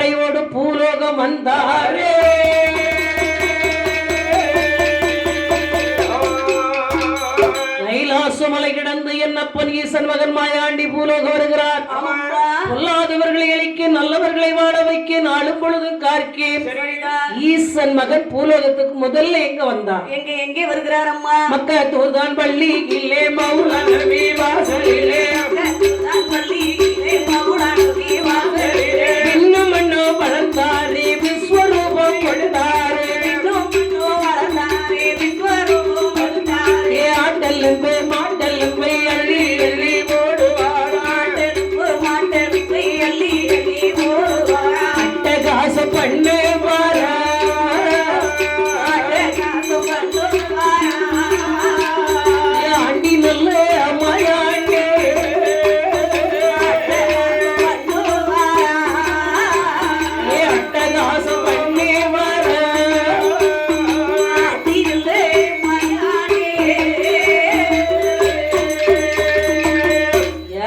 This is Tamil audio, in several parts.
படையோடு பூலோகம் வந்தாரே. கைலாசமலை கிடந்து என்னப்பன் ஈசன் மகன் மாயாண்டி பூலோகம் வருகிறார். பொல்லாதவர்களை அழிக்க நல்லவர்களை வாழ வைக்க நாளும் பொழுதும் கார்க்கே. ஈசன் மகன் பூலோகத்துக்கு முதல்ல எங்க வந்தார்? எங்கே வருகிறார் அம்மா? மக்கத்தூர் தான் பள்ளி இல்லே மௌலானபி வாசலிலே இன்னும் மண்ணோ வளர்ந்தாரே விஸ்வரூபம் கொடுத்தாரே. ஆட்டல் மாட்டல் அள்ளி அள்ளி போடுவார். அட்டகாச பண்ணே பாரா ஆண்டி நல்ல மாயாண்டி அட்டகாச பண்ணே பாரா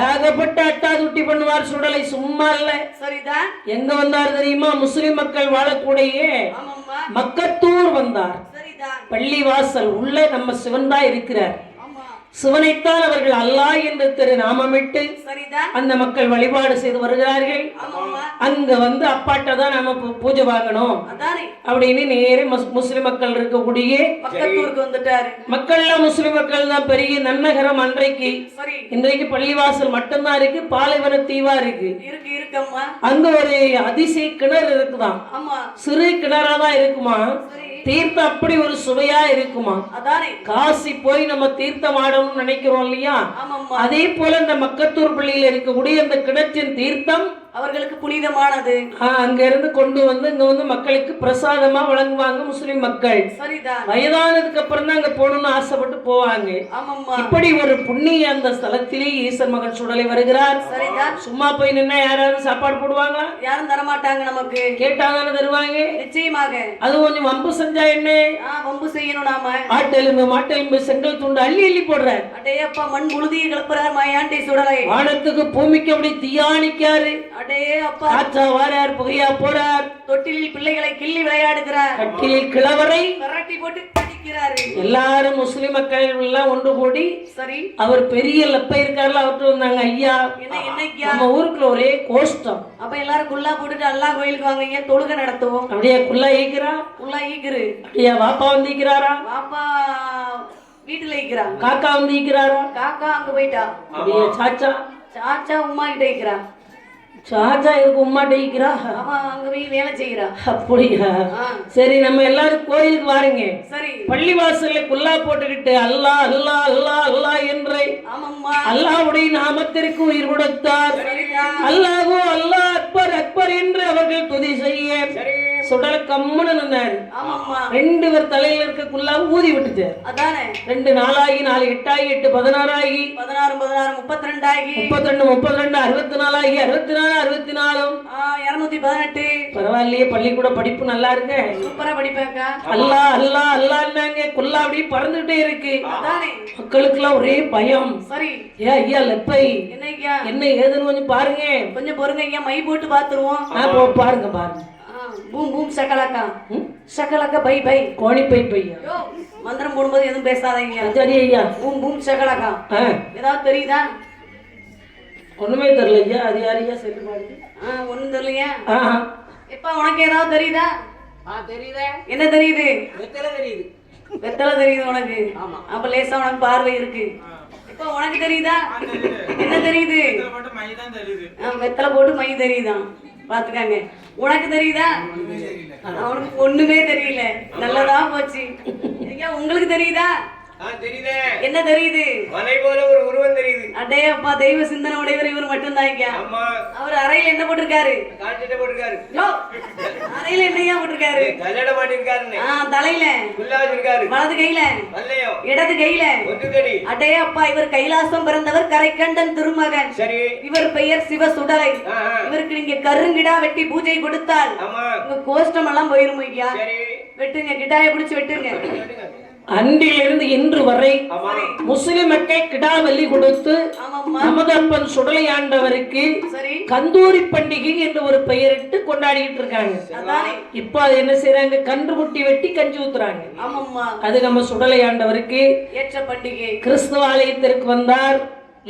ஏகப்பட்ட அட்டாதுட்டி பண்ணுவார். சுடலை சும்மா இல்ல. சரிதான். எங்க வந்தார் தெரியுமா? முஸ்லிம் மக்கள் வாழக்கூடிய மக்கத்தூர் வந்தார். பள்ளிவாசல் உள்ள நம்ம சிவன் தான் இருக்கிறார். சிவனைத்தான் அவர்கள் அல்லாஹ் என்று திரு நாமமிட்டு அந்த மக்கள் வழிபாடு செய்து வருகிறார்கள். அங்க வந்து அப்பாட்ட தான் நம்ம பூஜை வாங்கணும் அப்படின்னு நேரே முஸ்லிம் மக்கள் இருக்கக்கூடிய மக்கத்தூருக்கு வந்துட்டாரு. மக்கள்லாம் முஸ்லிம் மக்கள் தான். பெரிய நன்னகரம் அன்றைக்கு. இன்றைக்கு பள்ளிவாசல் மட்டும்தான் இருக்கு. பாலைவன தீவா இருக்கு. அங்க ஒரு அதிசய கிணறு இருக்குதான். சிறு கிணறாதான் இருக்குமா. தீர்த்தம் அப்படி ஒரு சுவையா இருக்குமா. காசி போய் நம்ம தீர்த்தம் ஆடணும்னு நினைக்கிறோம் இல்லையா? அதே போல இந்த மக்கத்தூர் பள்ளியில இருக்கக்கூடிய அந்த கிணற்றின் தீர்த்தம் அவர்களுக்கு புனிதமானது. அங்க இருந்து கொண்டு வந்து இங்க வந்து மக்களுக்கு பிரசாதமா வழங்குவாங்க முஸ்லிம் மக்கள். வயதானதுக்கு அப்புறம் தான் அங்க போகணும்னு ஆசைப்பட்டு போவாங்க. இப்படி ஒரு புண்ணிய அந்த ஸ்தலத்திலே ஈசன் மகன் சுடலை வருகிறார். சும்மா போய் நின்னா யாராவது சாப்பாடு போடுவாங்களா? யாரும் தரமாட்டாங்க. நமக்கு கேட்டாதானே தருவாங்க. நிச்சயமாக. அது கொஞ்சம் வம்பு செஞ்சா என்ன? வம்பு செய்யணும். நாம ஆட்டெலும்பு மாட்டெலும்பு செங்கல் துண்டு அள்ளி அள்ளி போடுறார். அடையப்பா மண் முழுதியை கிளப்புறார் மாயாண்டி சுடலை. வானத்துக்கு பூமிக்கு அப்படி தீயானிக்காரு. புகையா போறார். தொட்டிலில் பிள்ளைகளை கிள்ளி விளையாடுகிறார். கட்டிலில் கிழவரை கரட்டி போட்டு அடிக்கிறாரு. எல்லாரும் முஸ்லிம் மக்கள் எல்லாம் ஒன்று கூடி சரி அவர் பெரிய லப்ப இருக்காருல அவர்கிட்ட வந்தாங்க. ஐயா நம்ம ஊருக்குள்ள ஒரே கோஷ்டம். அப்ப எல்லாரும் குல்லா போட்டுட்டு அல்லா கோயிலுக்கு வாங்க தொழுகை நடத்துவோம். அப்படியே குல்லா ஈக்கிறா. குல்லா ஈக்குரு. அப்படியா வாப்பா வந்து ஈக்கிறாரா? வாப்பா வீட்டுல ஈக்கிறான். காக்கா வந்து ஈக்கிறாரா? காக்கா அங்க போயிட்டா. அப்படியே சாச்சா சாச்சா உமா கிட்ட ஈக்கிறான். சாச்சா இருக்கு உமா டெய்க்கிறா. அங்க போய் வேலை செய்யறா. அப்படியா? சரி நம்ம எல்லாரும் கோயிலுக்கு வாருங்க. சரி. பள்ளிவாசல்ல குல்லா போட்டுக்கிட்டு அல்லாஹ் அல்லாஹ் அல்லாஹ் அல்லாஹ் என்று அல்லாஹ்வுடைய நாமத்திற்கு உயிர் கொடுத்தார். அல்லாஹு அல்லாஹ் அக்பர் அக்பர் என்று அவர்கள் துதி செய்ய சுடல கம்முன்னு நின்னாரு. ரெண்டு பேர் தலையில இருக்க குல்லா ஊதி விட்டுச்சு. அதானே 2 4 ஆகி 4 8 ஆகி 8 16 ஆகி 16 16 32 ஆகி 32 32 64 ஆகி 64 64 218. பரவாயில்லையே. பள்ளிக்கூட படிப்பு நல்லா இருக்கு. சூப்பரா படிப்பாக்கா. அல்லாஹ் அல்லாஹ் அல்லாஹ்னாங்க. குல்லா அப்படி பறந்துட்டே இருக்கு. அதானே மக்களுக்கு எல்லாம் ஒரே பயம். சரி. ஏ ஐயா லப்பை என்ன ஏதுன்னு கொஞ்சம் பாருங்க. கொஞ்சம் பொறுங்க ஐயா. மை போட்டு பாத்துருவோம். பாருங்க பாருங்க. பூம் பூம் சகலக்கா சகலக்கா பை பை கோணி பை பையா. மந்திரம் போடும்போது எதுவும் பேசாதீங்க. சரி ஐயா. பூம் பூம் சகலக்கா. ஏதாவது தெரியுதா? ஒண்ணுமே தெரியல ஐயா. அது யாரையா சொல்லி பாருங்க. ஒண்ணும் தெரியலையா? எப்ப உனக்கு ஏதாவது தெரியுதா? தெரியுதா? என்ன தெரியுது? வெத்தலை தெரியுது. வெத்தலை தெரியுது உனக்கு? அப்ப லேசா உனக்கு பார்வை இருக்கு. இப்ப உனக்கு தெரியுதா? என்ன தெரியுது? வெத்தலை போட்டு மை தெரியுதான். பாத்துக்காங்க. உனக்கு தெரியுதா? அவனுக்கு ஒண்ணுமே தெரியல. நல்லதா போச்சு. உங்களுக்கு தெரியுதா? என்ன தெரியுது? மலை போல ஒரு உருவம் தெரியுது. அடே அப்பா தெய்வ சிந்தனை உடையவர் இவர் மட்டும்தான். அவர் அறையில என்ன போட்டிருக்காரு? அறையில என்னையா போட்டிருக்காரு? தலையில வலது கையில இடது கையில. அடே அப்பா இவர் கைலாசம் பிறந்தவர் கரைக்கண்டன் திருமகன். இவர் பெயர் சிவ சுடலை. இவருக்கு நீங்க கருங்கிடா வெட்டி பூஜை கொடுத்தால் உங்க கோஷ்டம் எல்லாம் போயிரும் ஐயா. வெட்டுங்க. கிட்டாய பிடிச்சு வெட்டுங்க. அன்றிலிருந்து இன்று வரை முஸ்லிம் மக்கள் கிடாவல்லி கொடுத்து நமதப்பன் சுடலை ஆண்டவருக்கு கந்தூரி பண்டிகை என்று ஒரு பெயரிட்டு கொண்டாடிட்டு இருக்காங்க. இப்ப அது என்ன செய்யறாங்க, கன்று குட்டி வெட்டி கஞ்சி ஊத்துறாங்க. அது நம்ம சுடலை ஆண்டவருக்கு ஏற்ற பண்டிகை. கிறிஸ்துவ ஆலயத்திற்கு வந்தார்,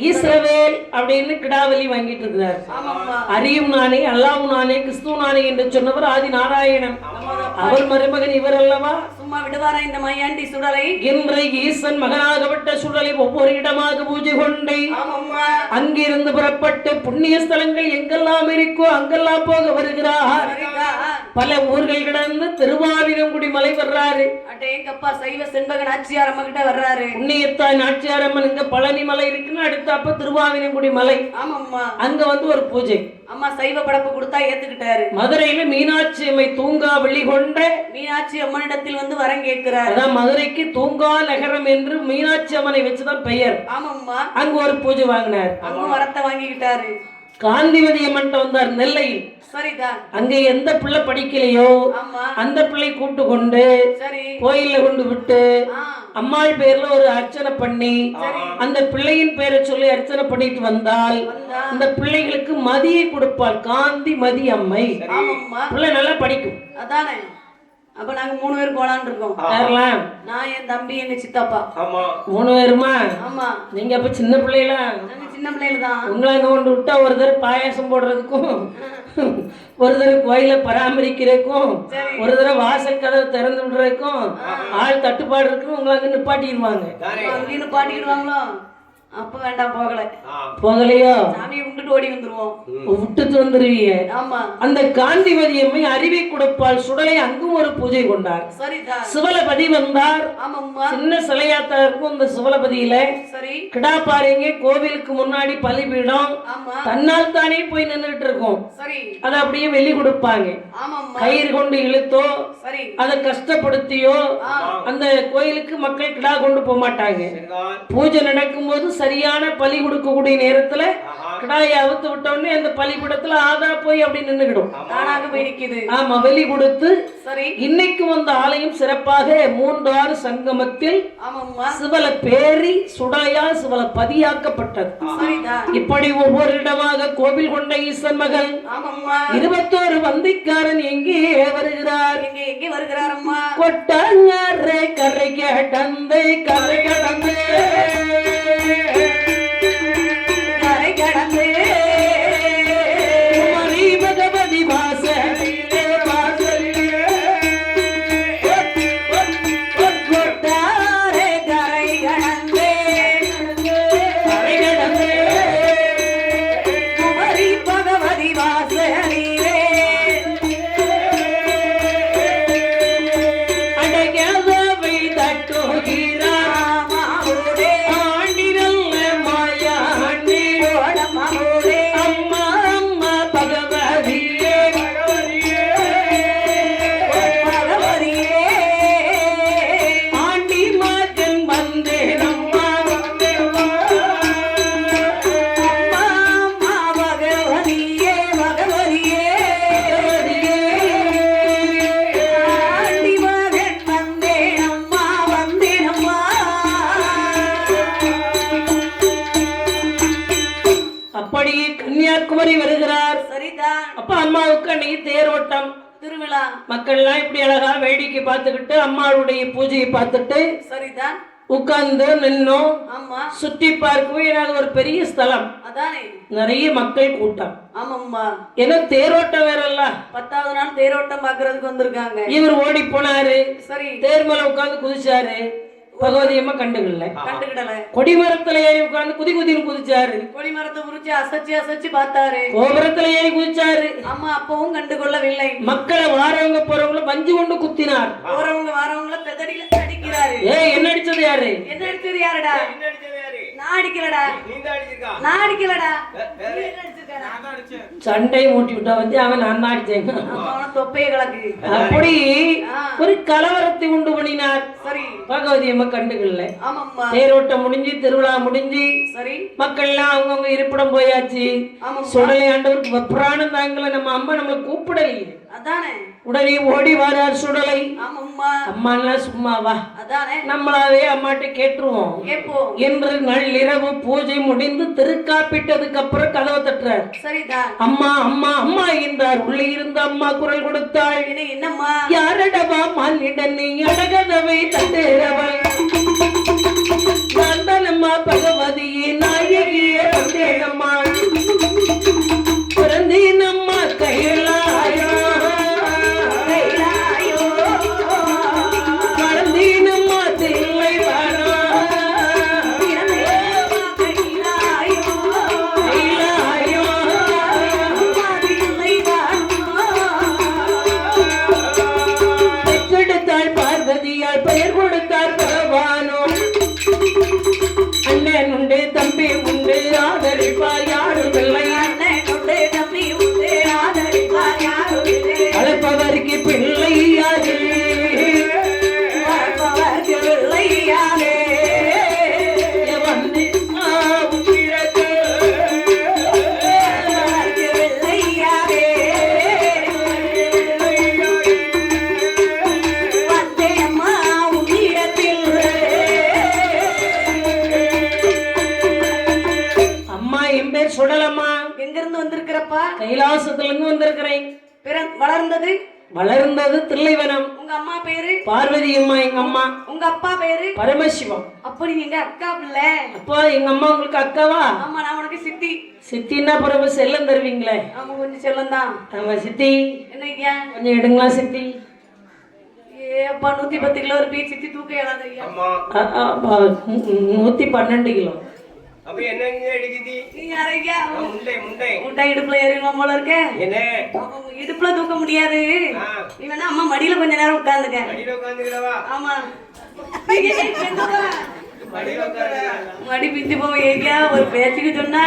ஈஸ்ரவேல் அப்படின்னு கிடாவலி வாங்கிட்டு இருக்கிறார். அறியும் நானே அல்லாவும் நானே கிறிஸ்துவ நானே என்று சொன்னவர் ஆதி நாராயணன். அவர் மருமகன் இவர் அல்லவா? சும்மா விடுவாரா இந்த மையாண்டி சுடலை? இன்றைக்கு ஈசன் மகனாகப்பட்ட சுடலை ஒவ்வொரு இடமாக பூஜை கொண்டு அங்கிருந்து புறப்பட்டு புண்ணிய ஸ்தலங்கள் எங்கெல்லாம் இருக்கோ அங்கெல்லாம் போக வருகிறார். பல ஊர்கள் கடந்து திருவாவினங்குடி மலை வர்றாரு. அடேங்கப்பா, சைவ செண்பகன் நாச்சியாரம்ம கிட்ட வர்றாரு. புண்ணியத்தாய் நாச்சியாரம்மன் இங்க பழனி மலை இருக்குன்னு அடுத்தாப்ப திருவாவினங்குடி மலை. அங்க வந்து ஒரு பூஜை. அம்மா சைவ படப்பு கொடுத்தா ஏத்துக்கிட்டாரு. மதுரையில மீனாட்சி அம்மை தூங்கா வெள்ளி கொண்ட மீனாட்சி அம்மனிடத்தில் வந்து வரம் கேட்கிறார். அதான் மதுரைக்கு தூங்கா நகரம் என்று மீனாட்சி அம்மனை வச்சுதான் பெயர். ஆமாம்மா. அங்க ஒரு பூஜை வாங்கினார். அங்க வரத்தை வாங்கிக்கிட்டாரு. காந்திமதி அம்மன் வந்தார் நெல்லையில். சரிதான். அங்க எந்த பிள்ளை படிக்கலையோ அந்த பிள்ளை கூட்டு கொண்டு கோயில்ல கொண்டு விட்டு அம்மாள் பேர்ல ஒரு அர்ச்சனை பண்ணி அந்த பிள்ளையின் பேரை சொல்லி அர்ச்சனை பண்ணிட்டு வந்தால் அந்த பிள்ளைகளுக்கு மதியை கொடுப்பாள். காந்தி மதி அம்மை. பிள்ளை நல்லா படிக்கும். அதானே. அப்ப நாங்க 3 பேர் போலான்னு இருக்கோம். நான், என் தம்பி, எங்க சித்தப்பா. 3 பேருமா? ஆமா. நீங்க அப்ப சின்ன பிள்ளைகளா? நாங்க சின்ன பிள்ளைகள் தான். உங்களை அங்க கொண்டு விட்டா ஒரு தடவை பாயாசம் போடுறதுக்கும் ஒரு தடவை கோயில பராமரிக்கிறதுக்கும் ஒரு தடவை வாசல் கதவை திறந்து விடுறதுக்கும் ஆள் தட்டுப்பாடு இருக்கு. உங்களை அங்க நிப்பாட்டிடுவாங்க. அங்கேயும் நிப்பாட்டிடுவாங்களோ? அப்ப வேண்டாம், போகலையோ? சாமியை விட்டுட்டு ஓடி வந்துருவோம். விட்டுட்டு வந்துருவீங்க. ஆமா. அந்த காந்திமதி அம்மை அறிவை கொடுப்பாள். சுடலை அங்கும் ஒரு பூஜை கொண்டார். சிவலபதி வந்தார். சின்ன சிலையாத்தா இருக்கும் இந்த சிவலபதியில. கிடா பாருங்க, கோவிலுக்கு முன்னாடி பலிபீடம் தன்னால் தானே போய் நின்றுட்டு இருக்கும். அதை அப்படியே வெளி கொடுப்பாங்க. கயிறு கொண்டு இழுத்தோ அதை கஷ்டப்படுத்தியோ அந்த கோயிலுக்கு மக்கள் கிடா கொண்டு போக மாட்டாங்க. பூஜை நடக்கும் போது சரியான பலி கொடுக்கக்கூடிய நேரத்துல கிடாயை அவுத்து விட்டோடனே அந்த பலிபீடத்துல ஆதா போய் அப்படி நின்னுகிடும். ஆமா, வெளி கொடுத்து இன்னைக்கு வந்த ஆலயம் சிறப்பாக 3 சங்கமத்தில் சிவல பேரி சுடையால் சிவல பதியாக்கப்பட்டது. இப்படி ஒவ்வொரு இடமாக கோவில் கொண்ட ஈசன் மகள் 21 வந்திக்காரன் எங்கே வருகிறார்? எங்கே வருகிறார் அம்மா? கொட்டாங்கரை கரை கடந்து கரை கடந்து கரை கடந்து பகவதி வாசலிலே கொட்டாரை கரை கடந்து கரை கடந்து குமரி பகவதி வாசலிலே அடகவை தட்டுகிறார். கன்னியாகுமரி வருகிறார். அப்ப அம்மாவுக்கு அன்னைக்கு தேரோட்டம் திருவிழா. மக்கள் எல்லாம் இப்படி அழகா வேடிக்கை பார்த்துக்கிட்டு அம்மாவுடைய பூஜையை பார்த்துட்டு உட்கார்ந்து நின்னோம். சுற்றி பார்க்கவே ஒரு பெரிய ஸ்தலம், நிறைய மக்கள் கூட்டம். ஏன்னா தேரோட்டம் வேற இல்ல, 10வது நாள் தேரோட்டம் பாக்குறதுக்கு வந்திருக்காங்க. இவர் ஓடி போனாரு. தேர் மேல உட்கார்ந்து குதிச்சாரு. பகவதி அம்மா கண்டுகடல. கொடிமரத்துல ஏறி உட்கார்ந்து குதின்னு குதிச்சாரு. கொடிமரத்தை முறிச்சு அசைச்சு பார்த்தாரு. கோபுரத்துல ஏறி குதிச்சாரு. அம்மா அப்பவும் கண்டுகொள்ளவில்லை. மக்களை வாரவங்க போறவங்கள பஞ்சு கொண்டு குத்தினார். போறவங்க வாரவங்கள பெதடியில அடிக்கிறாரு. என்ன அடிச்சது யாரு? என்ன அடிச்சது யாருடா? நான் அடிக்கலடா. நான் அடிக்கலடா. சண்டை மூட்டி விட்டா வந்து அவன் நான் தான் அடிச்சேன். தொப்பைய கலக்கு. அப்படி ஒரு கலவரத்தை உண்டு பண்ணினார். பகவதி அம்மா கண்டுகள்ல. தேரோட்டம் முடிஞ்சு திருவிழா முடிஞ்சு மக்கள் எல்லாம் அவங்கவுங்க இருப்பிடம் போயாச்சு. சுடலை ஆண்டவருக்கு வெப்ராணம் தாங்கல. நம்ம அம்மா நம்மளை கூப்பிடலையே. உடனே ஓடி வாரார் சுடலை. ஆமாம்மா. அம்மாலாம் சும்மாவா, அதானே நம்மளாவே அம்மாட்ட கேட்டுருவோம் கேப்போம் என்று நள்ளிரவு பூஜை முடிந்து திருக்காப்பிட்டதுக்கு அப்புறம் கதவை தட்டுறார். சரிதான். அம்மா அம்மா அம்மா என்றார். உள்ளே இருந்து அம்மா குரல் கொடுத்தாள். என்னம்மா? யாரடவா மானிடன் நீ அழகதவை தட்டுறவள், நான் தானம்மா பகவதியே நாயகியே வந்தேனம்மா, பிறந்தேனம்மா கைலாயோ கைலாயோ, வளர்ந்தேனம்மா தில்லை வானோ கைலாயோ கைலாயோ தில்லை வானோ. பெற்றெடுத்தாள் பார்வதியால் பெயர் கொடுத்தார் பகவானோ. அண்ணன் உண்டு தம்பி உண்டு ஆதரிப்பார் யாரும் இல்லை, அண்ணன் உண்டு தம்பி உண்டு ஆதரிப்பார் யாரும் இல்லை, அழைப்பவருக்கு பிள்ளை யாரு வளர்ப்பவர்க்கு பிள்ளை யாரே, வந்து உயிரத்து வளர்ப்பவர்க்கு பிள்ளை யாரே, வந்தேம்மா உன்னிடத்தில். அம்மா என் பேர் சுடலம்மா, எங்க இருந்து வந்திருக்கிறப்பா? கைலாசத்துல இருந்து வந்திருக்கிறேன். வளர்ந்தது வளர்ந்தது தில்லைவனம். உங்க அம்மா பேரு? பார்வதி அம்மா எங்க அம்மா. உங்க அப்பா பேரு? பரமசிவம். அப்படி நீங்க அக்கா பிள்ளை? அப்பா எங்க அம்மா உங்களுக்கு அக்காவா? ஆமா, நான் உனக்கு சித்தி. சித்தின்னா பரம செல்லம் தருவீங்களே? ஆமா, கொஞ்சம் செல்லம் தான். ஆமா சித்தி, என்னய்யா? கொஞ்சம் எடுங்களா சித்தி. ஏப்பா 110 கிலோ ஒரு பீ சித்தி தூக்க இயலாத ஐயா. அம்மா 112 கிலோ. அப்ப என்ன அடிக்குது? நீ யாரையா? முண்டை முண்டை முட்டை இடுப்புல ஏறிடுவோம் போல இருக்க. என்ன இடுப்புல தூக்க முடியாது. நீ வேணா அம்மா மடியில கொஞ்ச நேரம் உட்கார்ந்துக்க. மடியில உட்காந்துக்கிறவா? ஆமா. மடியில உட்காரு. மடி பிஞ்சு போவோம். ஏரியா ஒரு பேச்சுக்கு சொன்னா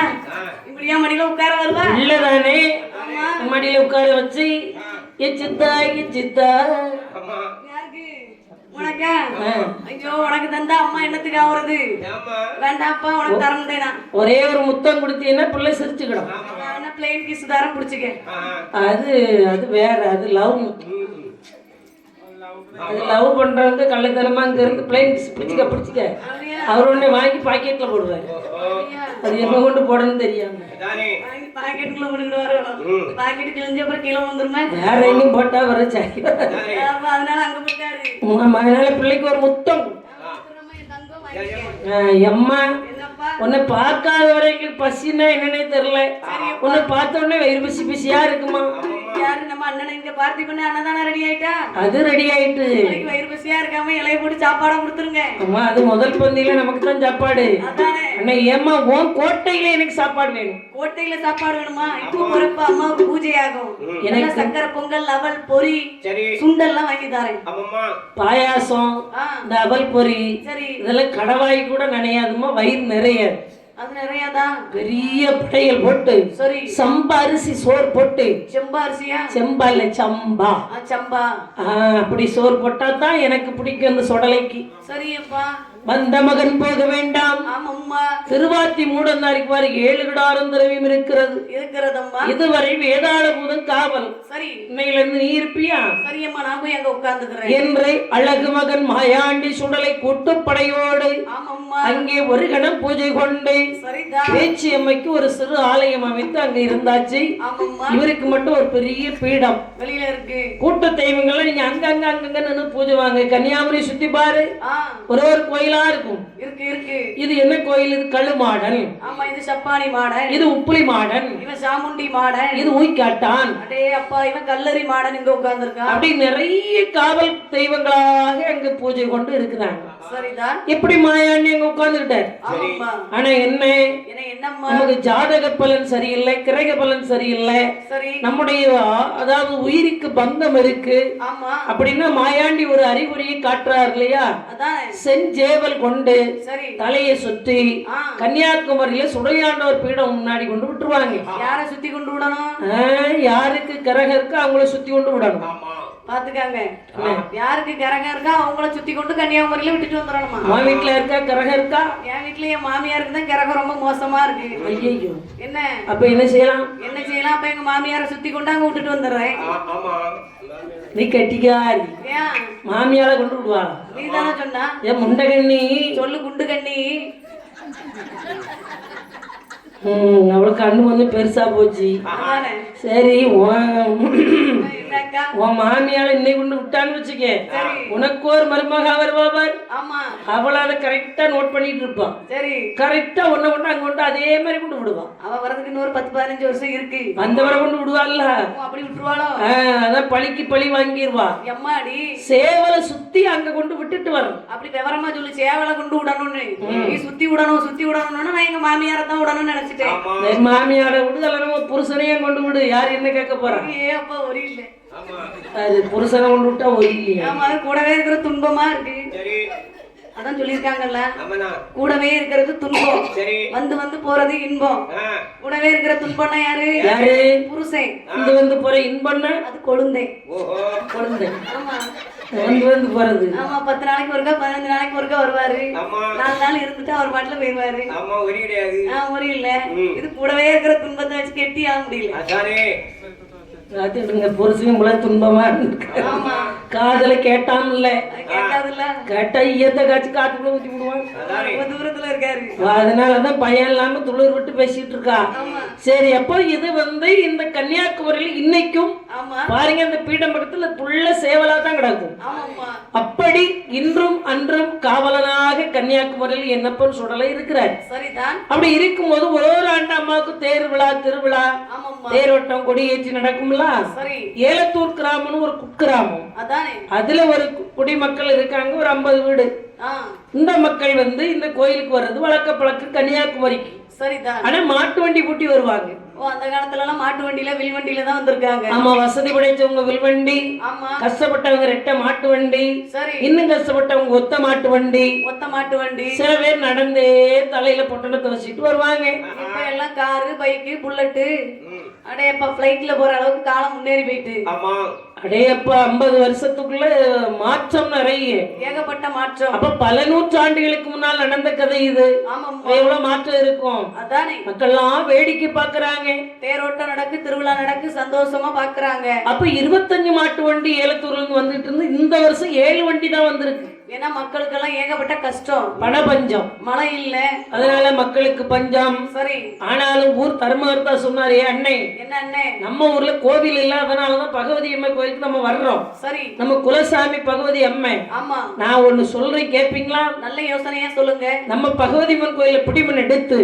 இப்படியா மடியில உட்கார வருவா? இல்லதானே, ஆமா. மடியில உட்கார வச்சு என் சித்தா என் சித்தா. அம்மா யாருக்கு? உனக்கா? ஐயோ, உனக்கு தந்தா அம்மா என்னத்துக்கு ஆகுறது? ஏம்மா? வேண்டாப்பா, உனக்கு தர முடியா. ஒரே ஒரு முத்தம் கொடுத்தீங்கன்னா பிள்ளை சிரிச்சுக்கிடும். பிளேன் கிஸ் தரம் பிடிச்சிக்க. அது அது வேற, அது லவ். அது லவ் பண்றவங்க கள்ளத்தனமா அங்க இருந்து பிளைன் பிடிச்சிக்க பிடிச்சிக்க அவர் உடனே வாங்கி பாக்கெட்ல போடுவாரு. அது எங்க கொண்டு போடணும்னு தெரியாம தானே பாக்கெட்டுக்குள்ள கொண்டு வரணும். பாக்கெட் கிழிஞ்ச அப்புறம் கீழே வந்துருமே. வேற எங்கேயும் போட்டா வர சரி. அதனால அங்க போட்டாரு. அதனால பிள்ளைக்கு ஒரு முத்தம். அம்மா என்னப்பா? உன்னை பார்க்காத வரைக்கும் பசின்னா என்னன்னே தெரியல. உன்னை பார்த்த உடனே வயிறு பசி பசியா இருக்குமா. யாரு நம்ம அண்ணனை இங்க பார்த்தி பண்ண அண்ணன் ரெடி ஆயிட்டா? அது ரெடி ஆயிட்டு. வயிறு பசியா இருக்காம இலைய போட்டு சாப்பாடா கொடுத்துருங்க. அம்மா அது முதல் பந்தியில நமக்கு தான் சாப்பாடு. அதானே. அண்ணா ஏம்மா உன் கோட்டையில எனக்கு சாப்பாடு வேணும். கோட்டையில சாப்பாடு வேணுமா? இப்போ போறப்ப அம்மாவுக்கு பூஜை ஆகும். எனக்கு சக்கரை பொங்கல், அவல் பொரி, சரி சுண்டெல்லாம் வாங்கி தரேன். அம்மா பாயாசம், இந்த அவல் பொரி சரி. இதெல்லாம் கடவாய் கூட நினையாதுமா, வயிறு நிறைய. அது நிறையாதான். பெரிய படையல் போட்டு சரி. சம்பா அரிசி சோறு போட்டு. செம்பா அரிசியா? செம்பா இல்ல சம்பா. சம்பா. அப்படி சோறு போட்டா தான் எனக்கு பிடிக்கும் அந்த சுடலைக்கு. சரியப்பா. வந்த மகன் போக வேண்டாம். ஆமாம்மா. திருவாத்தி மூடந்தாரிக்கு பாரு 7 கிடாரம் திரவியம் இருக்கிறது. இருக்கிறதம்மா. இதுவரை வேதாள பூதம் காவல். சரி. இன்னையில இருந்து நீ இருப்பியா? சரியம்மா, நான் போய் அங்க உட்கார்ந்துக்கிறேன். என்று அழகு மகன் மாயாண்டி சுடலை கூட்டுப்படையோடு ஆமாம்மா. அங்கே ஒரு கணம் பூஜை கொண்டு சரிதான். பேச்சி அம்மைக்கு ஒரு சிறு ஆலயம் அமைத்து அங்க இருந்தாச்சு. ஆமாம்மா. இவருக்கு மட்டும் ஒரு பெரிய பீடம் வெளியில இருக்கு. கூட்ட தெய்வங்கள்லாம் நீங்க அங்கங்க அங்கங்க நின்று பூஜை வாங்க. கன்னியாகுமரி சுத்தி பாரு, ஒரு ஒரு கோயிலா இருக்கும். இருக்கு இருக்கு. இது என்ன கோயில்? இது கழுமாடன். ஆமா, இது சப்பானி மாடன். இது உப்புளி மாடன். இவன் சாமுண்டி மாடன். இது ஊய்க்காட்டான். அடே அப்பா, இவன் கல்லறி மாடன் இங்க உட்கார்ந்துருக்கான். அப்படி நிறைய காவல் தெய்வங்களாக அங்க பூஜை கொண்டு இருக்கிறாங்க. சரிதான். எப்படி மாயாண்டி அங்க உட்கார்ந்துட்டார். ஆமாம்மா. ஆனா என்ன, என்னம்மா? நமக்கு ஜாதக பலன் சரியில்லை, கிரக பலன் சரியில்லை. சரி. நம்முடைய அதாவது உயிருக்கு பந்தம் இருக்கு. ஆமா. அப்படின்னா மாயாண்டி ஒரு அறிகுறியை காட்டுறார் இல்லையா? அதான். செஞ்சேவல் கொண்டு சரி. தலையை சுற்றி கன்னியாகுமரியில சுடலையாண்டவர் பீடம் முன்னாடி கொண்டு விட்டுருவாங்க. யாரை சுத்தி கொண்டு விடணும்? யாருக்கு கிரகம் இருக்கோ அவங்கள சுத்தி கொண்டு விடணும். பாத்துக்காங்க. யாருக்கு கிரகம் இருக்கா அவங்கள சுத்தி கொண்டு கன்னியாகுமரியில விட்டுட்டு வந்துடணுமா? உன் வீட்டுல இருக்கா கிரகம் இருக்கா? என் வீட்டுல என் மாமியாருக்கு தான் கிரகம் ரொம்ப மோசமா இருக்கு. ஐயோ, என்ன அப்ப என்ன செய்யலாம்? என்ன செய்யலாம்? அப்ப எங்க மாமியாரை சுத்தி கொண்டு அங்க விட்டுட்டு வந்துடுறேன். ஆமா நீ கட்டிக்காரி ஏன் மாமியால கொண்டு விடுவா. நீ தானே சொன்னா ஏன் முண்டகண்ணி சொல்லு குண்டு கண்ணி. அவளுக்கு கண்ணு கொஞ்சம் பெருசா போச்சு. அதானே சரி என்னக்கா உன் மாமியால இன்னைக்கு கொண்டு விட்டான்னு வச்சுக்க, உனக்கு ஒரு மருமக வருவா பார், ஆமா அவளை அதை கரெக்டா நோட் பண்ணிட்டு இருப்பான். சரி கரெக்டா ஒன்ன கொண்டு அங்க கொண்டு அதே மாதிரி கொண்டு விடுவான். அவ வரதுக்கு இன்னொரு 10-15 வருஷம் இருக்கு. வந்தவரை கொண்டு விடுவாள்ல, அப்படி விட்டுருவாளோ? அதான் பழிக்கு பழி வாங்கிடுவா. எம்மாடி சேவலை சுத்தி அங்க கொண்டு விட்டுட்டு வரும். அப்படி விவரமா சொல்லி சேவலை கொண்டு விடணும்னு நீ சுத்தி விடணும்னு நான் எங்க மாமியாரை தான் விடணும்னு நினைச்சிட்டேன். மாமியார விடுதலை நம்ம புருஷனையே கொண்டு விடு, யார் என்ன கேட்க போறான்? ஏ அப்பா ஒரு இல்ல அது புருஷனை கொண்டு விட்டா ஒரு இல்லையா? ஆமா அது கூடவே இருக்கிற துன்பமா இருக்கு. அதான் சொல்லியிருக்காங்கல்ல, கூடவே இருக்கிறது துன்பம், வந்து வந்து போறது இன்பம். கூடவே இருக்கிற துன்பம்னா யாரு? யாரு? புருஷன். வந்து வந்து போற இன்பம்னா அது கொழுந்தை. கொழுந்தை ஆமா வந்து வந்து போறது. ஆமா 10 நாளைக்கு ஒருக்கா 15 நாளைக்கு ஒருக்கா வருவாரு. 4 நாள் இருந்துட்டு அவர் பாட்டுல போயிருவாரு. ஒரு இல்ல இது கூடவே இருக்கிற துன்பத்தை வச்சு கெட்டி ஆக முடியல. புருஷன் போல துன்பமா ஆமா காதல கேட்டான்ல, கேட்காதுல்ல, கேட்டா ஈயத்தை காய்ச்சி காத்துக்குள்ள ஊத்தி விடுவான். ரொம்ப தூரத்துல இருக்காரு. அதனாலதான் பையன் இல்லாம துளிர் விட்டு பேசிட்டு இருக்கா. சரி, அப்போ இது வந்து இந்த கன்னியாகுமரியில இன்னைக்கும் பாருங்க, இந்த பீடம்பரத்துல புள்ள சேவலா தான் கிடக்கும். அப்படி இன்றும் அன்றும் காவலனாக கன்னியாகுமரியில் என்னப்பன் சுடலை இருக்கிறார். சரிதான். அப்படி இருக்கும்போது ஒரு ஆண்டு அம்மாவுக்கு தேர் விழா, திருவிழா, தேரோட்டம், கொடியேற்றி நடக்கும்ல. ஏலத்தூர் கிராமம்னு ஒரு குக்கிராமம், அதுல ஒரு குடிமக்கள் இருக்காங்க, ஒரு 50 வீடு. இந்த மக்கள் வந்து இந்த கோயிலுக்கு வர்றது வழக்க பழக்கம் கன்னியாகுமரிக்கு. சரிதான். ஆனா மாட்டு வண்டி பூட்டி வருவாங்க. அந்த காலத்துல எல்லாம் மாட்டு வண்டியில வில்வண்டியில தான் வந்திருக்காங்க. ஆமா, வசதி படைச்சவங்க வில்வண்டி, கஷ்டப்பட்டவங்க ரெட்டை மாட்டு வண்டி, இன்னும் கஷ்டப்பட்டவங்க ஒத்த மாட்டு வண்டி. சில பேர் நடந்தே தலையில பொட்டணத்தை வச்சுட்டு வருவாங்க. இப்ப எல்லாம் காரு, பைக்கு, புல்லட்டு, அடையப்பா பிளைட்ல போற அளவுக்கு காலம் முன்னேறி போயிட்டு. அடையப்பா 50 வருஷத்துக்குள்ள மாற்றம் நிறைய, ஏகப்பட்ட மாற்றம். அப்ப பல நூற்றாண்டுகளுக்கு முன்னால் நடந்த கதை இது. எவ்வளவு மாற்றம் இருக்கும். அதானே மக்கள்லாம் வேடிக்கை பாக்குறாங்க. தேரோட்டம் நடக்கு, திருவிழா நடக்கு, சந்தோஷமா பாக்குறாங்க. அப்ப 25 மாட்டு வண்டி ஏலத்தூர்ல இருந்து வந்துட்டு இருந்து இந்த வருஷம் 7 வண்டி தான் வந்திருக்கு. ஏன்னா மக்களுக்கு எல்லாம் ஏகப்பட்ட கஷ்டம், பண பஞ்சம், மழை இல்ல, அதனால மக்களுக்கு பஞ்சம். சரி. ஆனாலும் ஊர் தர்மகர்த்தா சொன்னாரு, அண்ணே என்ன அண்ணே, நம்ம ஊர்ல கோவில் இல்ல, அதனாலதான் பகவதி அம்மை கோயிலுக்கு நம்ம வர்றோம். சரி. நம்ம குலசாமி பகவதி அம்மை. ஆமா, நான் ஒண்ணு சொல்றேன், கேப்பீங்களா? நல்ல யோசனையா சொல்லுங்க. நம்ம பகவதி அம்மன் கோயில பிடிமண் எடுத்து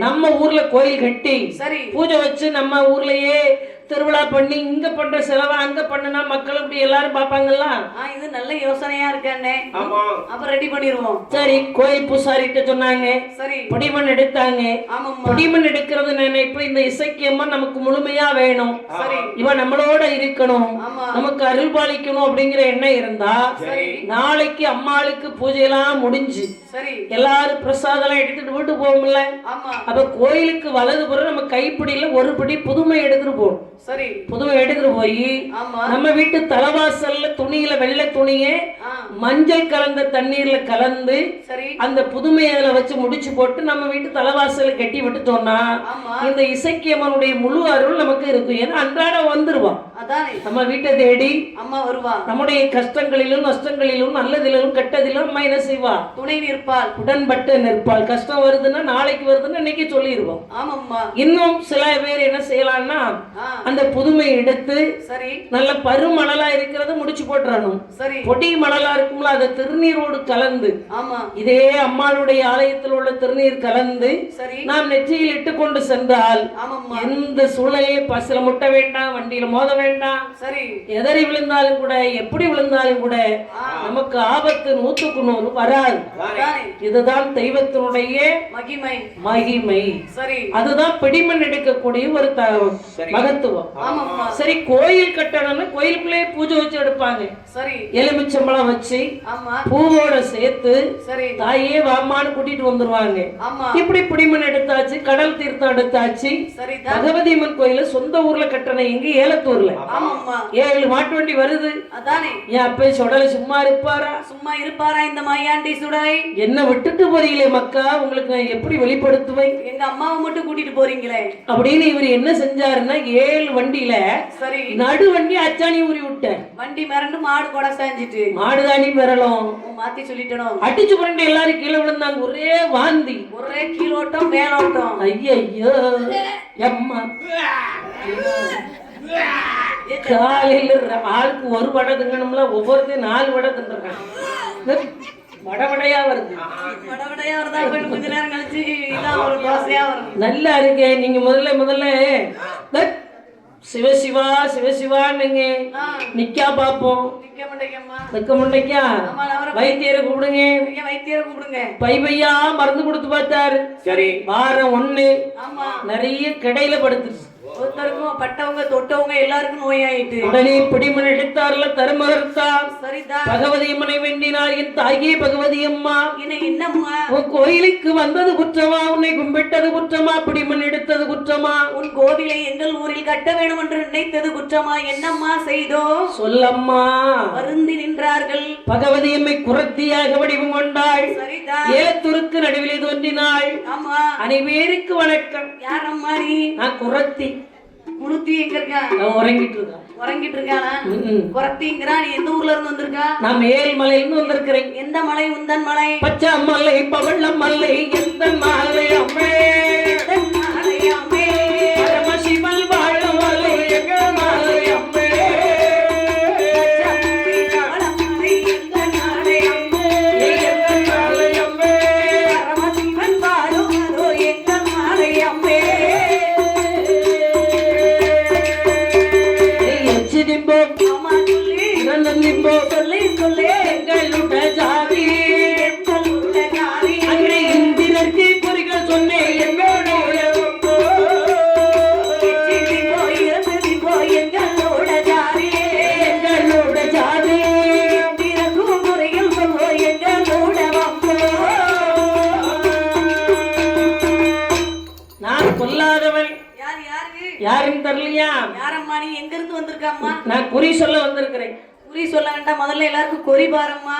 நம்ம ஊர்ல கோயில் கட்டி, சரி, பூஜை வச்சு நம்ம ஊர்லயே திருவிழா பண்ணி இங்க பண்ற செலவை அங்க பண்ணுனா மக்கள் இப்படி எல்லாரும் பாப்பாங்கல்ல. இது நல்ல யோசனையா இருக்கே. அப்ப ரெடி பண்ணிடுவோம். சரி, கோயில் பூசாரிட்ட சொன்னாங்க. சரி, பொடிமண் எடுத்தாங்க. பொடிமண் எடுக்கிறது நினைப்பு இந்த இசைக்கியம்மா நமக்கு முழுமையா வேணும். சரி, இவன் நம்மளோட இருக்கணும், நமக்கு அருள் பாலிக்கணும் அப்படிங்கிற எண்ணம் இருந்தா நாளைக்கு அம்மாளுக்கு பூஜையெல்லாம் முடிஞ்சு எல்லாரும் பிரசாதம் எடுத்துட்டு வீட்டு போகும்ல. அப்ப கோயிலுக்கு வலது புறம் நம்ம கைப்பிடியில ஒரு படி புதுமை எடுத்துட்டு போகணும். சரி, புதுமை எடுத்துட்டு போய் நம்ம வீட்டு தலைவாசல்ல துணியில வெள்ளை துணியை மஞ்சள் கலந்த தண்ணீர்ல கலந்து அந்த புதுமையை அதுல வச்சு முடிச்சு போட்டு நம்ம வீட்டு தலைவாசல்ல கட்டி விட்டுட்டோம்னா இந்த இசைக்கியம்மனுடைய முழு அருள் நமக்கு இருக்கும். ஏன்னா அன்றாட வந்துருவான் நம்ம வீட்டை தேடி, அம்மா வருவா. நம்முடைய கஷ்டங்களிலும் நஷ்டங்களிலும் நல்லதிலும் கெட்டதிலும் அம்மா என்ன செய்வா? துணை நிற்பாள், உடன்பட்டு நிற்பாள். கஷ்டம் வருதுன்னா நாளைக்கு வருதுன்னு இன்னைக்கு சொல்லிடுவோம். இன்னும் சில பேர் என்ன செய்யலாம்னா அந்த புதுமை எடுத்து சரி நல்ல பருமணலா இருக்கிறத முடிச்சு போட்டுறணும். சரி, பொடி மணலா இருக்கும்ல அதை திருநீரோடு கலந்து, ஆமா, இதே அம்மாளுடைய ஆலயத்தில் உள்ள திருநீர் கலந்து சரி நாம் நெற்றியில் இட்டு கொண்டு சென்றால் எந்த சூழ்நிலையை பஸ்ல முட்ட வேண்டாம், வண்டியில மோத வேண்டாம். சரி, எதறி விழுந்தாலும் கூட எப்படி விழுந்தாலும் கூட நமக்கு ஆபத்து 100க்கு 100 வராது. இதுதான் தெய்வத்தினுடைய மகிமை. மகிமை சரி, அதுதான் பிடிமண் எடுக்கக்கூடிய ஒரு மகத்துவம். சரி, கோயில் கட்டணும்னா கோயிலுக்குள்ளே பூஜை வச்சு எடுப்பாங்க. சரி, எலுமிச்சம்பழம் வச்சு பூவோட சேர்த்து சரி தாயே வாமான்னு கூட்டிட்டு வந்துருவாங்க. இப்படி பிடிமண் எடுத்தாச்சு, கடல் தீர்த்தம் எடுத்தாச்சு. பகவதி அம்மன் கோயில சொந்த ஊர்ல கட்டண எங்க ஏலத்தூர்ல 7 மாட்டு வண்டி வருது. அதானே என் அப்பா சுடலை சும்மா இருப்பாரா? சும்மா இருப்பாரா இந்த மாயாண்டி சுடலை? என்ன விட்டுட்டு போறீங்களே மக்கா, உங்களுக்கு நான் எப்படி வெளிப்படுத்துவேன்? எங்க அம்மாவை மட்டும் கூட்டிட்டு போறீங்களே அப்படின்னு இவர் என்ன செஞ்சாருன்னா 7 ஏழு வண்டியில சரி நடு வண்டி அச்சாணி ஊறி விட்டேன். வண்டி மிரண்டு மாடு கொடை சாஞ்சிட்டு மாடுதானி மிரளும் மாத்தி சொல்லிட்டனோ. அடிச்சு புரண்டு எல்லாரும் கீழே விழுந்தாங்க. ஒரே வாந்தி, ஒரே கீழோட்டம் மேலோட்டம். ஐயோ எம்மா. காலையில ஆளுக்கு ஒரு வடை திங்கணும்ல, ஒவ்வொருத்தையும் 4 வடை தின்னுருக்காங்க. வடவடையா வருது, வடவடையா வருதா. கொஞ்ச நேரம் கழிச்சு இதான் ஒரு தோசையா வரும். நல்லா இருக்கு. நீங்க முதல்ல சிவசிவா சிவசிவான்னு நிக்கா பாப்போம். நிக்க முண்டைக்கா வைத்தியரை கூப்பிடுங்க. வைத்தியரை கூப்பிடுங்க. பையா மருந்து கொடுத்து பார்த்தாரு. சரி வாரம் 1 ஆமா நிறைய கடையில படுத்துச்சு. ஒருத்தருக்கும் பட்டவங்க தொட்டவங்க எல்லாருக்கும் நோயாயிட்டு. உடனே பிடிமன் எடுத்தார்ல தருமகர்த்தார். சரிதான். பகவதி அம்மனை வேண்டினார். என் தாயே பகவதி அம்மா, என்னம்மா உன் கோயிலுக்கு வந்தது குற்றமா, உன்னை கும்பிட்டது குற்றமா, பிடிமன் எடுத்தது குற்றமா, உன் கோவிலை எங்கள் ஊரில் கட்ட வேண்டும் என்று நினைத்தது குற்றமா, என்னம்மா செய்தோ சொல்லம்மா. வருந்தி நின்றார்கள். பகவதி அம்மை குரத்தியாக வடிவம் கொண்டாள். சரிதான். ஏலத்துருக்கு நடுவிலே தோன்றினாள். ஆமா. அனைவருக்கு வணக்கம். யார் அம்மா நீ? நான் குரத்தி. குருத்தி எங்க இருக்கா? நான் உறங்கிட்டு இருக்கேன். உறங்கிட்டு இருக்கானா? குரத்திங்கிறா. நீ எந்த ஊர்ல இருந்து வந்திருக்கா? நான் மேல்மலையில இருந்து வந்திருக்கிறேன். எந்த மலை? உந்தன் மலை. பச்சை மலை பவள மலை எந்த மலை அம்மே, மலை அம்மே. பரமசிவன் வாழ மலை எங்க மலை அம்மே, பரமசிவன் வாழும் அதோ எங்கள் மலை அம்மே. சொல்லி சொல்லி எங்களுடைய ஜாதி அங்கே இந்திரருக்கு குறிகள் சொன்னேன். எங்களுடைய எங்களோட ஜாதி எங்களோட ஜாதி பிறக்கும் முறையில் சொல்வோ எங்களோட வம்போ. நான் கொல்லாதவன். யார் யாரு? யாரும் தரலையா? யாரம்மா நீ? எங்க இருந்து வந்திருக்காம்மா? நான் குறி சொல்ல வந்திருக்கிறேன். குறி சொல்ல வேண்டாம், முதல்ல எல்லாருக்கும் கொறி பாரம்மா.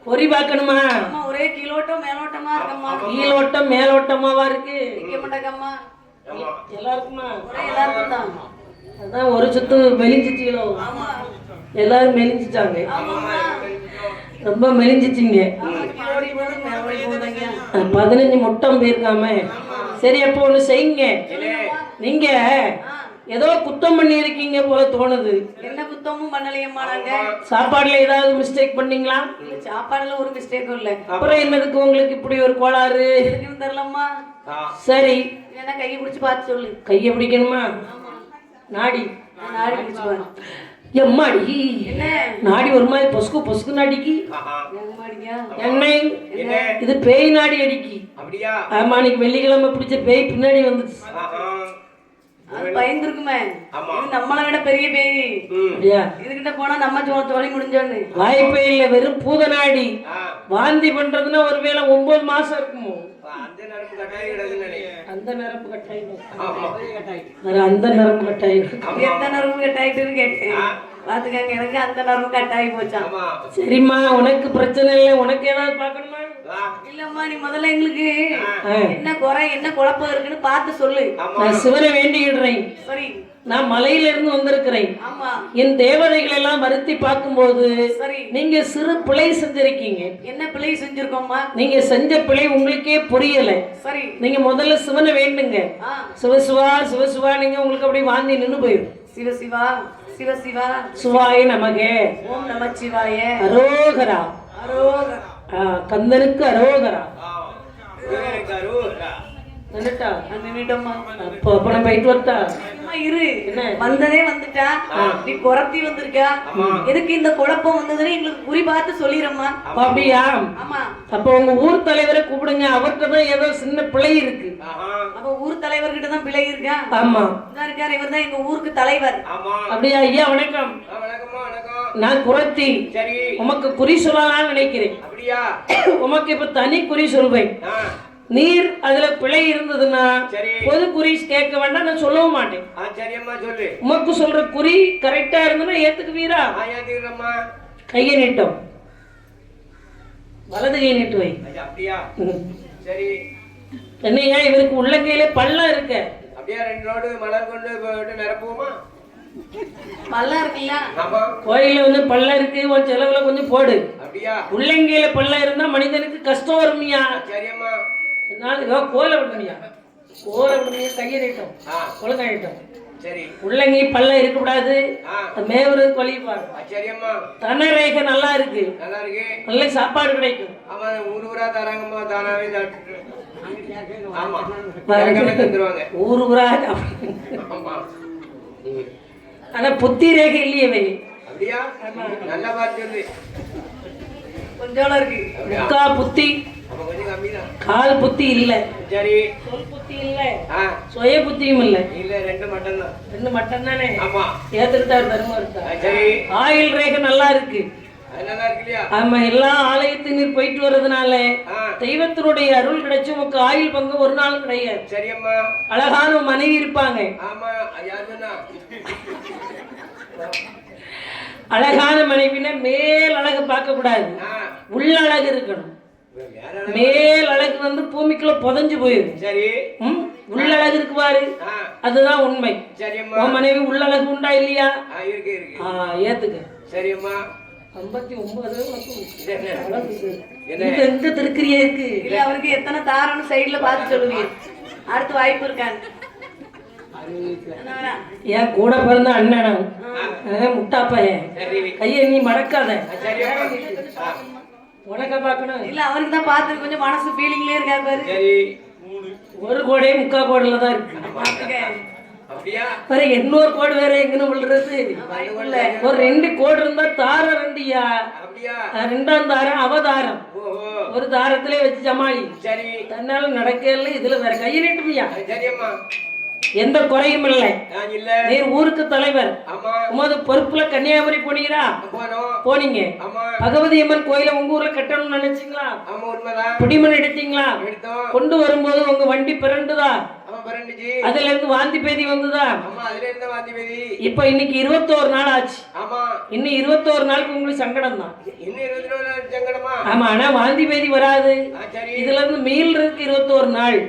பொறி பார்க்கணுமா? அம்மா ஒரே கீழோட்டம் மேலோட்டமா இருக்கம்மா. கீழோட்டம் மேலோட்டமாவா இருக்கு? நிக்க மாட்டாங்கம்மா. எல்லாருக்குமா? ஒரே எல்லாருக்கும் தான். அதான் ஒரு சுத்து மெலிஞ்சிட்டீங்களோ? ஆமா எல்லாரும் மெலிஞ்சிட்டாங்க. ஆமாம்மா. ரொம்ப மெலிஞ்சிச்சிங்க. ஆமா, கீழோடி போதும் மேலோடி போதுங்க. 15 முட்டம் போயிருக்காம. சரி, அப்போ ஒண்ணு செய்யுங்க. நீங்க ஏதோ குத்தம் பண்ணி இருக்கீங்க போல தோணுது. என்ன குத்தமும் பண்ணலையம்மா நாங்க. சாப்பாடுல ஏதாவது மிஸ்டேக் பண்ணீங்களா? இல்ல, சாப்பாடுல ஒரு மிஸ்டேக்கும் இல்ல. அப்புறம் என்னதுக்கு உங்களுக்கு இப்படி ஒரு கோளாறு? எதுக்கும் தெரியலம்மா. சரி, என்ன கையை பிடிச்சு பார்த்து சொல்லு. கையை பிடிக்கணுமா? நாடி நாடி பிடிச்சு பாரு. எம்மாடி, என்ன நாடி ஒரு மாதிரி பொசுக்கு பொசுக்கு நாடிக்கு. எங்கம்மாடியா? என்ன இது? பேய் நாடி அடிக்கி. அப்படியா? ஆமா, இன்னைக்கு வெள்ளிக்கிழமை பிடிச்ச பேய் பின்னாடி வந்துச்சு. அது பயந்துருக்குமே. இது நம்மளை விட பெரிய பேய். இதுகிட்ட போனா நம்ம ஜோலி முடிஞ்சோன்னு வாய்ப்பே இல்ல. வெறும் பூத நாடி. வாந்தி பண்றதுன்னா ஒருவேளை 9 மாசம் இருக்குமோ? அந்த நரம்பு கட்டாயிடுது. அந்த நரம்பு கட்டாயிடும். அந்த நரம்பு கட்டாயிடும். எந்த நரம்பு கட்டாயிட்டுன்னு கேட்டேன். பாத்துக்காங்க, எனக்கு அந்த நரம்பு கட்டாயி போச்சான். சரிம்மா, உனக்கு பிரச்சனை இல்லை. உனக்கு ஏதாவது பார்க்கணுமா? இல்லம்மா, நீ முதல்ல எங்களுக்கு என்ன குறை என்ன குழப்பம் இருக்குன்னு பார்த்து சொல்லு. நான் சிவனை வேண்டிக்கிடுறேன். சரி, நான் மலையில இருந்து வந்திருக்கிறேன். ஆமா, என் தேவதைகள் எல்லாம் வருத்தி பார்க்கும்போது சரி, நீங்க சிறு பிழை செஞ்சிருக்கீங்க. என்ன பிழை செஞ்சிருக்கோம்மா? நீங்க செஞ்ச பிழை உங்களுக்கே புரியல. சரி, நீங்க முதல்ல சிவனை வேண்டுங்க. சிவசிவா சிவசிவா, நீங்க உங்களுக்கு அப்படியே வாந்தி நின்று போயிடும். சிவசிவா சிவசிவா சிவாய நமகே. ஓம் நமச்சிவாய. அரோகரா. அரோகரா. கந்தனுக்கு அரோகரா. நின்னுட்டோம்மா. அப்ப நம்ம போயிட்டு வரட்டா? இரு, வந்ததே வந்துட்டா. நீ குறத்தி வந்திருக்கா. எதுக்கு இந்த குழப்பம் வந்ததுன்னு எங்களுக்கு குறி பார்த்து சொல்லிடுறோம்மா. அப்படியா? ஆமா. அப்ப உங்க ஊர் தலைவரை கூப்பிடுங்க. அவர்கிட்ட தான் ஏதோ சின்ன பிழை இருக்கு. அப்ப ஊர் தலைவர்கிட்ட தான் பிழை இருக்கா? ஆமா, இருக்காரு. இவர் தான் எங்க ஊருக்கு தலைவர். அப்படியா? ஐயா வணக்கம். நான் குறத்தி. உமக்கு குறி சொல்லலாம்னு நினைக்கிறேன். உமக்கு இப்ப தனி குறி சொல்வேன். நீர் அதுல பிழை இருந்ததுன்னா பொது குறி கேட்க வேண்டாம், நான் சொல்லவும் மாட்டேன். உமக்கு சொல்ற குறி கரெக்டா இருந்ததுன்னா ஏத்துக்குவீரா? கையை நீட்டும். வலது கை நீட்டு வை. என்னையா இவருக்கு உள்ளங்கையில பள்ளம் இருக்க? அப்படியே 2 லோடு மணல் கொண்டு போயிட்டு நிரப்புவோமா? பள்ளம் இருக்குல்ல? ஆமா. கோயில்ல வந்து பள்ளம் இருக்கு, உன் செலவுல கொஞ்சம் போடு. அப்படியா? உள்ளங்கையில பள்ளம் இருந்தா மனிதனுக்கு கஷ்டம் வருமியா. சரியம்மா. என்னால கோலை விடுமியா, கோலை விடுமியா, கையறிட்டோம் ஒழுங்காயிட்டோம். சரி. உள்ளங்கை பள்ளம் இருக்கக்கூடாது, மேவருக்கு வழி பாரு. சரியம்மா. தனரேகை நல்லா இருக்கு, நல்லா இருக்கு, நல்ல சாப்பாடு கிடைக்கும். ஆமா, ஊரா தராங்கம்மா, தானாவே சாப்பிட்டு. ஆமா, தந்துருவாங்க ஊரு ஊரா. ஆமா. ஆனா புத்தி ரேகை இல்லையவே. அப்படியா? நல்லா பார்த்து சொல்லு. கொஞ்சம் இருக்கு, முக்கா புத்தி, கொஞ்சம் கம்மிதான். கால் புத்தி இல்ல. சரி. சொல் புத்தி இல்ல, சுய புத்தியும் இல்ல. இல்ல, 2 மட்டும் தான். 2 மட்டும் தானே. ஆமா. ஏத்துக்கிட்டாரு தர்மம் இருக்கா. சரி. ஆயில் ரேகை நல்லா இருக்கு. அது நல்லா இருக்கு இல்லையா? ஆமா, எல்லா ஆலயத்தையும் நீர் போயிட்டு வர்றதுனால தெய்வத்தினுடைய அருள் கிடைச்சு உனக்கு ஆயில் பங்கு ஒரு நாளும் கிடையாது. சரியம்மா. அழகான மனைவி இருப்பாங்க. ஆமா, யாருன்னா அழகான மனைவினா மேல் அழகு பார்க்க கூடாது, உள்ள அழகு இருக்கணும். மேல் அழகு வந்து பூமிக்குள்ள புதஞ்சு போயிடும். சரி. உள்ள அழகு இருக்கு பாரு, அதுதான் உண்மை. சரியம்மா. உன் மனைவி உள்ள அழகு உண்டா இல்லையா? இருக்கு இருக்கு. ஏத்துக்க. சரியம்மா. 59 என்ன எங்க திருக்கிரியா இருக்கு இல்ல? அவருக்கு எத்தனை தாரன்னு சைடுல பார்த்து சொல்லுவீங்க, அடுத்த வாய்ப்பு இருக்காங்க. என் கூட பிறந்த அண்ணன் முட்டாப்பையன், கையை நீ மடக்காத, உனக்க பாக்கணும். இல்ல, அவருக்கு தான் பார்த்து கொஞ்சம் மனசு ஃபீலிங்லயே இருக்காரு பாரு. சரி. ஒரு கோடே முக்கா கோடுல தான் இருக்கு. அப்படியா? வேற இன்னொரு கோடு வேற எங்கன்னு விழுறது. ஒரு 2 கோடு இருந்தா தாரம் 2யா. அப்படியா? 2ஆம் தாரம் அவதாரம். ஒரு தாரத்திலே வச்சு ஜமாளி. சரி. தன்னால நடக்கல, இதுல வேற கையை நீட்டுமியா. சரியம்மா. எந்த குறையும் இல்லை. நீர் ஊருக்கு தலைவர், உமது பொறுப்புல கன்னியாகுமரி போனீங்களா? போனீங்க. பகவதி அம்மன் கோயில உங்க ஊர்ல கட்டணும்னு நினைச்சீங்களா? பிடிமண் எடுத்தீங்களா? கொண்டு வரும்போது உங்க வண்டி பிறண்டுதா? அதுல இருந்து வாந்தி பேதி வந்துதா? இப்ப இன்னைக்கு 21 நாள் ஆச்சு. இன்னும் 21 நாளுக்கு உங்களுக்கு சங்கடம் தான். ஆமா, ஆனா வாந்தி பேதி வராது. இதுல இருந்து மீள் இருக்கு 21 நாள்.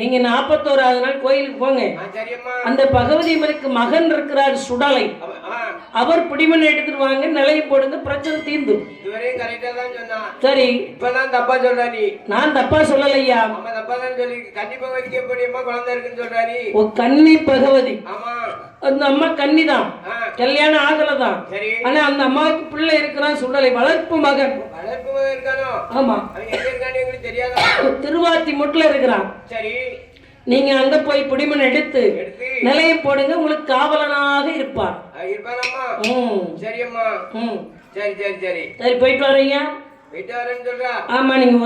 நீங்க 41வது நாள் கோயிலுக்கு போங்க. அந்த பகவதி அம்மனுக்கு மகன் இருக்கிறார் சுடலை, அவர் பிடிமண் எடுத்துட்டு வாங்க, நிலையை போடுங்க, பிரச்சனை தீர்ந்து. சரி. இப்பதான் தப்பா சொல்ற நீ. நான் தப்பா சொல்லலையா? தப்பா தான் சொல்லி கண்டிப்பா வைக்க குழந்தை இருக்குன்னு சொல்றாரு. கன்னி பகவதி. அந்த அம்மா கன்னிதான், கல்யாணம் ஆகலதான். ஆனா அந்த அம்மாவுக்கு பிள்ளை இருக்கிறான் சுடலை, வளர்ப்பு மகன். வளர்ப்பு மகன் இருக்கானோ? ஆமா. தெரியாதா? திருவாத்தி முட்ல இருக்கிறான். சரி. நீங்க அங்க போய் பிடிமண் எடுத்து நிலையை போடுங்க, உங்களுக்கு காவலனாக இருப்பார். சரியம்மா. சரி சரி சரி சரி, போயிட்டு வரீங்க. போயிட்டு வரேன்னு சொல்றா. ஆமா, நீங்க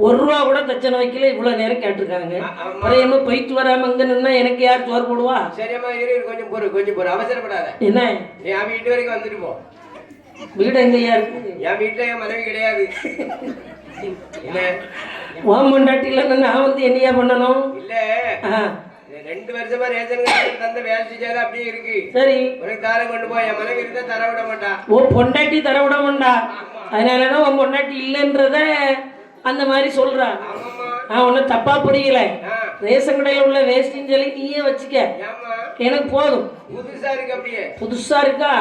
ஒரு ரூபா கூட தச்சனை வைக்கல, இவ்வளவு நேரம் கேட்டிருக்காங்க. அப்புறம் போயிட்டு வராம இங்க நின்னா எனக்கு யார் சோறு போடுவா? சரியம்மா, கொஞ்சம் பொறு, அவசரப்படாத. என்ன, என் வீட்டு வரைக்கும் வந்துட்டு போ. வீடு எங்கயா இருக்கு? என் வீட்டுல என் மனைவி கிடையாது. ஓம் பொண்டாட்டில நான் வந்து என்னையா பண்ணணும்? இல்ல, 2 வருஷமா ரேஷன் கார்டு தந்த வேலை செஞ்சாலும் அப்படியே இருக்கு. சரி, ஒரு தாரம் கொண்டு போய், என் மனைவி இருந்தா தர விட மாட்டா. ஓ, பொண்டாட்டி தர விட மாட்டா, அதனாலதான் உன் பொண்டாட்டி இல்லைன்றத அந்த மாதிரி சொல்றா. நான் ஒன்னும் தப்பா புரியல. ரேஷன் கடையில உள்ள வேஸ்டின்னு சொல்லி நீயே வச்சுக்க, எனக்கு போதும். புதுசா இருக்கு. அப்படியே புதுசா இருக்கா?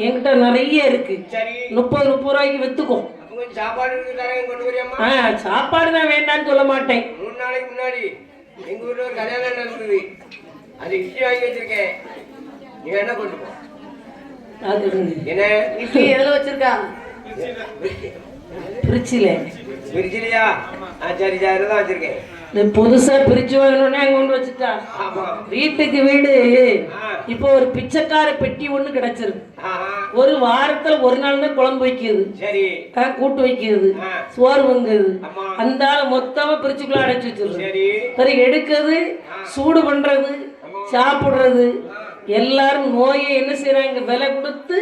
என்கிட்ட நிறைய இருக்கு. 30 ரூபாய்க்கு வித்துக்கோ. சாப்பாடு கொண்டு வரியாமா? சாப்பாடு தான் வேண்டான்னு சொல்ல மாட்டேன். 3 நாளைக்கு முன்னாடி எங்க ஊர்ல ஒரு கல்யாணம் நடந்தது, அது இட்லி வாங்கி வச்சிருக்கேன், நீ வேணா கொண்டு போ. என்ன இட்லி எதுல வச்சிருக்கா? பிரிச்சிலையா? சரி சரி, தான் வச்சிருக்கேன். புதுசா பிரிச்சு வாங்கணும்னே அங்க கொண்டு வச்சுட்டா. வீட்டுக்கு வீடு இப்போ ஒரு பிச்சைக்கார பெட்டி ஒண்ணு கிடைச்சிருக்கு. ஒரு வாரத்துல ஒரு நாள் தான் குழம்பு வைக்கிறது, கூட்டு வைக்கிறது, சோறு வங்குது. அந்த மொத்தமா பிரிச்சுக்குள்ள அடைச்சு வச்சிருக்கு. சரி, எடுக்கிறது, சூடு பண்றது, சாப்பிடுறது, எல்லாரும் நோயை என்ன செய்யறாங்க, விலை கொடுத்து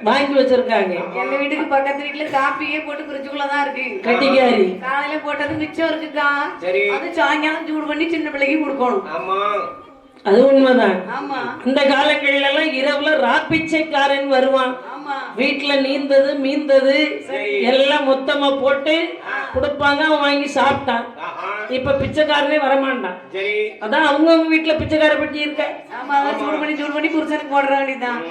வாங்கி வச்சிருக்காங்க. எங்க வீட்டுக்கு பக்கத்து வீட்டுல காப்பியே போட்டு பிரிச்சுக்குள்ளதான் இருக்கு. கட்டிக்காரி காலையில போட்டது மிச்சம் இருக்குக்கா, அது சாயங்காலம் சூடு பண்ணி சின்ன பிள்ளைக்கு கொடுக்கணும். அது உண்மைதான். ஆமா, அந்த காலங்கள்ல எல்லாம் இரவுல ராப்பிச்சைக்காரன் வருவான். வீட்டுல நீந்தது மீந்தது எல்லாம் மொத்தமா போட்டு கொடுப்பாங்க, அவன் வாங்கி சாப்பிட்டான். இப்ப பிச்சைக்காரனே வரமாட்டான். சரி. அதான் அவங்கவுங்க வீட்டுல பிச்சைக்கார பெட்டி இருக்க. ஆமா அவர் சூடு பண்ணி புருஷனுக்கு போடுற வேண்டியதுதான்.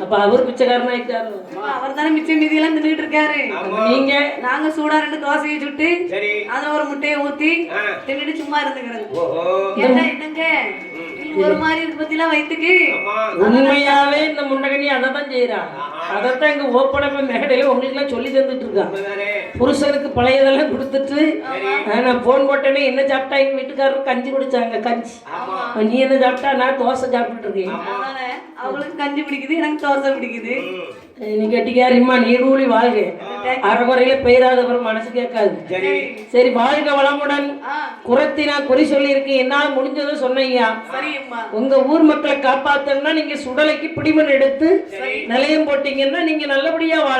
அப்ப அவர் பிச்சைக்காரன் ஆயிட்டாரு. அவர் தானே மிச்சம் மீதி எல்லாம் தின்னுட்டு இருக்காரு. நீங்க நாங்க சூடா 2 தோசையை சுட்டு சரி. அதுல ஒரு முட்டையை ஊத்தி தின்னுட்டு சும்மா இருந்துக்கிறது. ஓஹோ. கேட்டா என்னங்க இது ஒரு மாதிரி இருக்கு பத்தில வயித்துக்கு. உண்மையாவே இந்த முண்டகனி அதைத்தான் செய்யறான். அதைத்தான் இங்க ஓப்பனப்ப மேடையில உங்களுக்கு எல்லாம் சொல்லி தந்துட்டு இருக்கான். புருஷனுக்கு பழையதெல்லாம் கொடுத்துட்டு நான் போன் போட்டேனே என்ன சாப்பிட்டா எங்க வீட்டுக்காரர் கஞ்சி குடிச்சாங்க. கஞ்சி. நீ என்ன சாப்பிட்டா? நான் தோசை சாப்பிட்டுட்டு இருக்கேன். அவளுக்கு கஞ்சி பிடிக்குது, எனக்கு தோசை பிடிக்குது. நீ கட்டிக்காரிம்மா நீடூழி வாழ்க. அறகுறையில பெயராதவர் மனசு கேட்காது. சரி வாழ்க வளமுடன். குறத்தினா குறி சொல்லி இருக்கு. என்னால முடிஞ்சதும் சொன்னீங்க. உங்க ஊர் மக்களை காப்பாத்தணும்னா நீங்க சுடலைக்கு பிடிமண் எடுத்து நிலையம் போட்டீங்கன்னா நீங்க நல்லபடியா வாழ